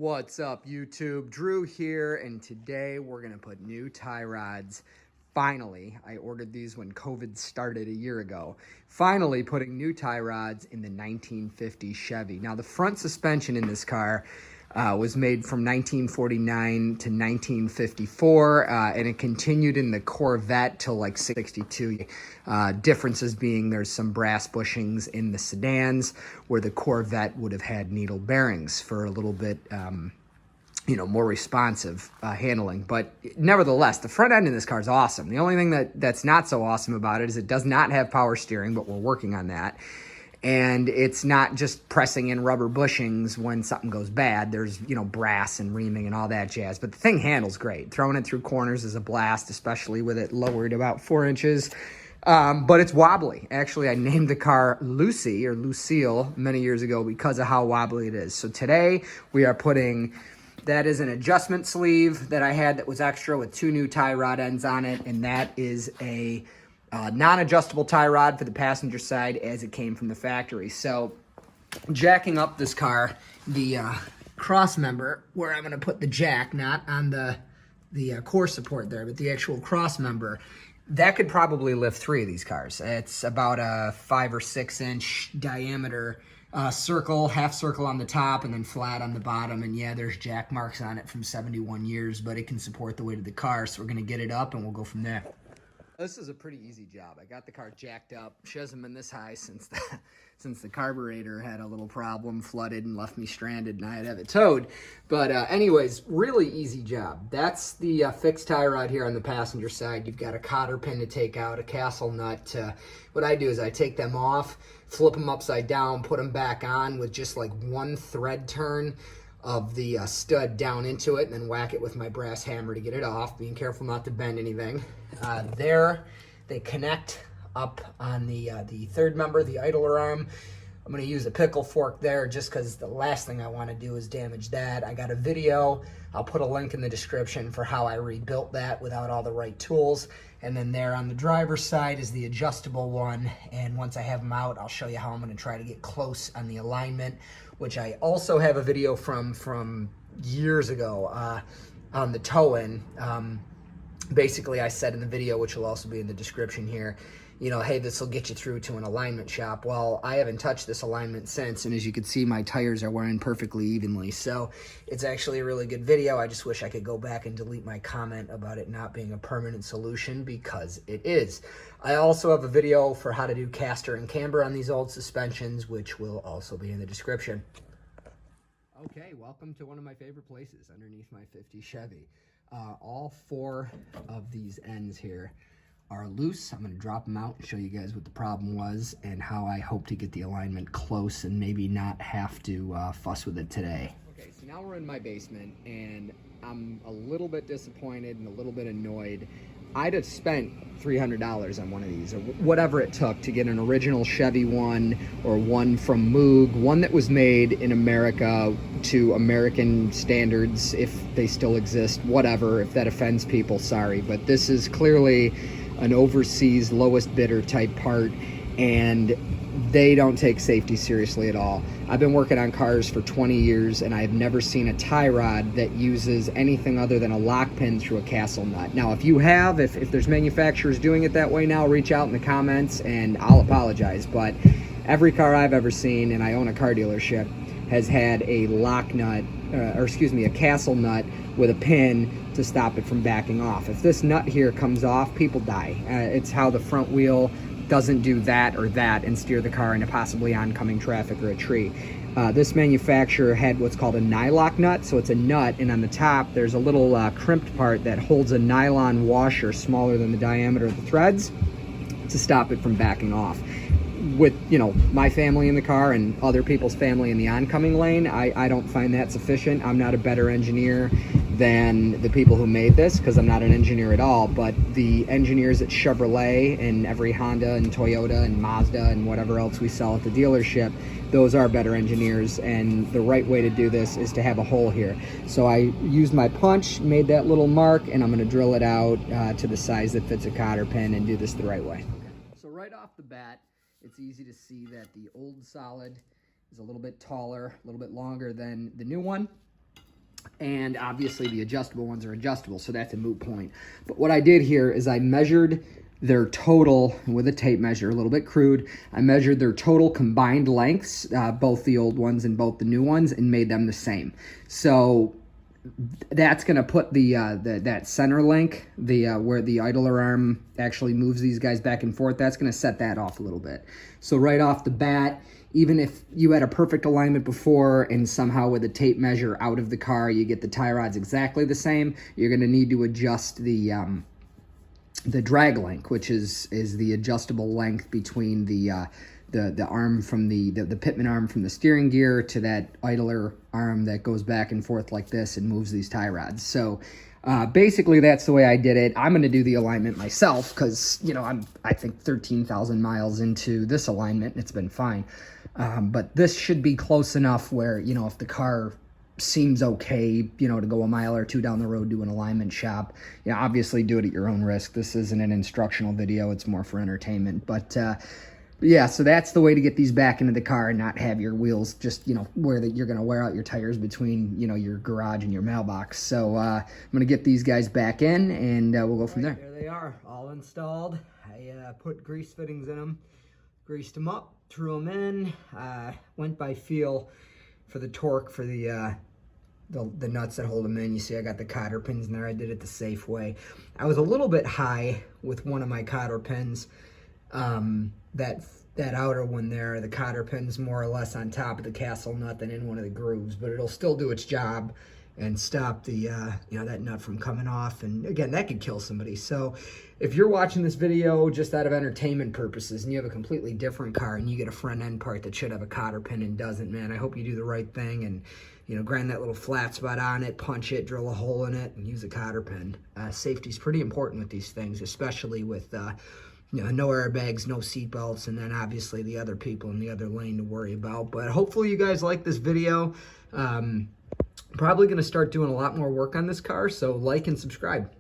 What's up, YouTube? Drew here, and today we're gonna put new tie rods. Finally, I ordered these when COVID started a year ago. Finally putting new tie rods in the 1950 Chevy. Now, the front suspension in this car was made from 1949 to 1954, and it continued in the Corvette till like 62. Differences being there's some brass bushings in the sedans where the Corvette would have had needle bearings for a little bit more responsive handling. But nevertheless, the front end in this car is awesome. The only thing that's not so awesome about it is it does not have power steering, but we're working on that. And it's not just pressing in rubber bushings when something goes bad. There's, brass and reaming and all that jazz. But the thing handles great. Throwing it through corners is a blast, especially with it lowered about 4 inches. But it's wobbly. Actually, I named the car Lucy or Lucille many years ago because of how wobbly it is. So today we are putting... That is an adjustment sleeve that I had that was extra with 2 new tie rod ends on it, and that is a non-adjustable tie rod for the passenger side as it came from the factory. So jacking up this car, the cross member where I'm going to put the jack, not on the core support there, but the actual cross member, that could probably lift 3 of these cars. It's about a 5 or 6 inch diameter circle, half circle on the top, and then flat on the bottom. And yeah, there's jack marks on it from 71 years, but it can support the weight of the car. So we're going to get it up and we'll go from there. This is a pretty easy job. I got the car jacked up. She hasn't been this high since the carburetor had a little problem, flooded, and left me stranded, and I had to have it towed. But anyways, really easy job. That's the fixed tie rod here on the passenger side. You've got a cotter pin to take out, a castle nut. What I do is I take them off, flip them upside down, put them back on with just like 1 thread turn of the stud down into it, and then whack it with my brass hammer to get it off, being careful not to bend anything. There, they connect up on the third member, the idler arm. I'm going to use a pickle fork there just because the last thing I want to do is damage that. I got a video. I'll put a link in the description for how I rebuilt that without all the right tools. And then there on the driver's side is the adjustable one. And once I have them out, I'll show you how I'm going to try to get close on the alignment, which I also have a video from years ago on the toe-in. Basically, I said in the video, which will also be in the description here, hey, this will get you through to an alignment shop. Well, I haven't touched this alignment since, and as you can see, my tires are wearing perfectly evenly. So it's actually a really good video. I just wish I could go back and delete my comment about it not being a permanent solution, because it is. I also have a video for how to do caster and camber on these old suspensions, which will also be in the description. Okay, welcome to one of my favorite places underneath my 50 Chevy. All 4 of these ends here are loose. I'm going to drop them out and show you guys what the problem was and how I hope to get the alignment close and maybe not have to fuss with it today. Okay, so now we're in my basement, and I'm a little bit disappointed and a little bit annoyed. I'd have spent $300 on one of these, or whatever it took to get an original Chevy one, or one from Moog, one that was made in America to American standards, if they still exist, whatever. If that offends people, sorry. But this is clearly an overseas lowest bidder type part, and they don't take safety seriously at all. I've been working on cars for 20 years, and I've never seen a tie rod that uses anything other than a lock pin through a castle nut. Now, if you have, if there's manufacturers doing it that way now, reach out in the comments and I'll apologize. But every car I've ever seen, and I own a car dealership, has had a lock nut, a castle nut with a pin to stop it from backing off. If this nut here comes off, people die. It's how the front wheel doesn't do that or that and steer the car into possibly oncoming traffic or a tree. This manufacturer had what's called a nylock nut, so it's a nut, and on the top there's a little crimped part that holds a nylon washer smaller than the diameter of the threads to stop it from backing off. With my family in the car and other people's family in the oncoming lane, I don't find that sufficient. I'm not a better engineer than the people who made this, because I'm not an engineer at all, but the engineers at Chevrolet and every Honda and Toyota and Mazda and whatever else we sell at the dealership, those are better engineers, and the right way to do this is to have a hole here. So I used my punch, made that little mark, and I'm going to drill it out to the size that fits a cotter pin and do this the right way. So right off the bat, it's easy to see that the old solid is a little bit taller, a little bit longer than the new one. And obviously the adjustable ones are adjustable, so that's a moot point. But what I did here is I measured their total with a tape measure, a little bit crude. I measured their total combined lengths, both the old ones and both the new ones, and made them the same. So that's going to put that center link, where the idler arm actually moves these guys back and forth, that's going to set that off a little bit. So right off the bat, even if you had a perfect alignment before and somehow with a tape measure out of the car, you get the tie rods exactly the same, you're going to need to adjust the drag link, which is the adjustable length between the arm from the pitman arm from the steering gear to that idler arm that goes back and forth like this and moves these tie rods. So basically that's the way I did it. I'm going to do the alignment myself because, you know, I think 13,000 miles into this alignment and it's been fine. But this should be close enough where, you know, if the car seems okay, you know, to go a mile or two down the road, do an alignment shop, you know, obviously do it at your own risk. This isn't an instructional video. It's more for entertainment. But yeah, so that's the way to get these back into the car and not have your wheels just, you know, you're going to wear out your tires between, you know, your garage and your mailbox. So I'm going to get these guys back in and we'll go from there. There they are, all installed. I put grease fittings in them, greased them up, threw them in, went by feel for the torque for the nuts that hold them in. You see I got the cotter pins in there. I did it the safe way. I was a little bit high with one of my cotter pins. That outer one there, the cotter pin's more or less on top of the castle nut than in one of the grooves, but it'll still do its job and stop the you know, that nut from coming off. And again, that could kill somebody. So if you're watching this video just out of entertainment purposes and you have a completely different car and you get a front end part that should have a cotter pin and doesn't, man, I hope you do the right thing and, you know, grind that little flat spot on it, punch it, drill a hole in it, and use a cotter pin. Safety is pretty important with these things, especially with you know, no airbags, no seat belts, and then obviously the other people in the other lane to worry about. But hopefully you guys like this video. Probably going to start doing a lot more work on this car, so like and subscribe.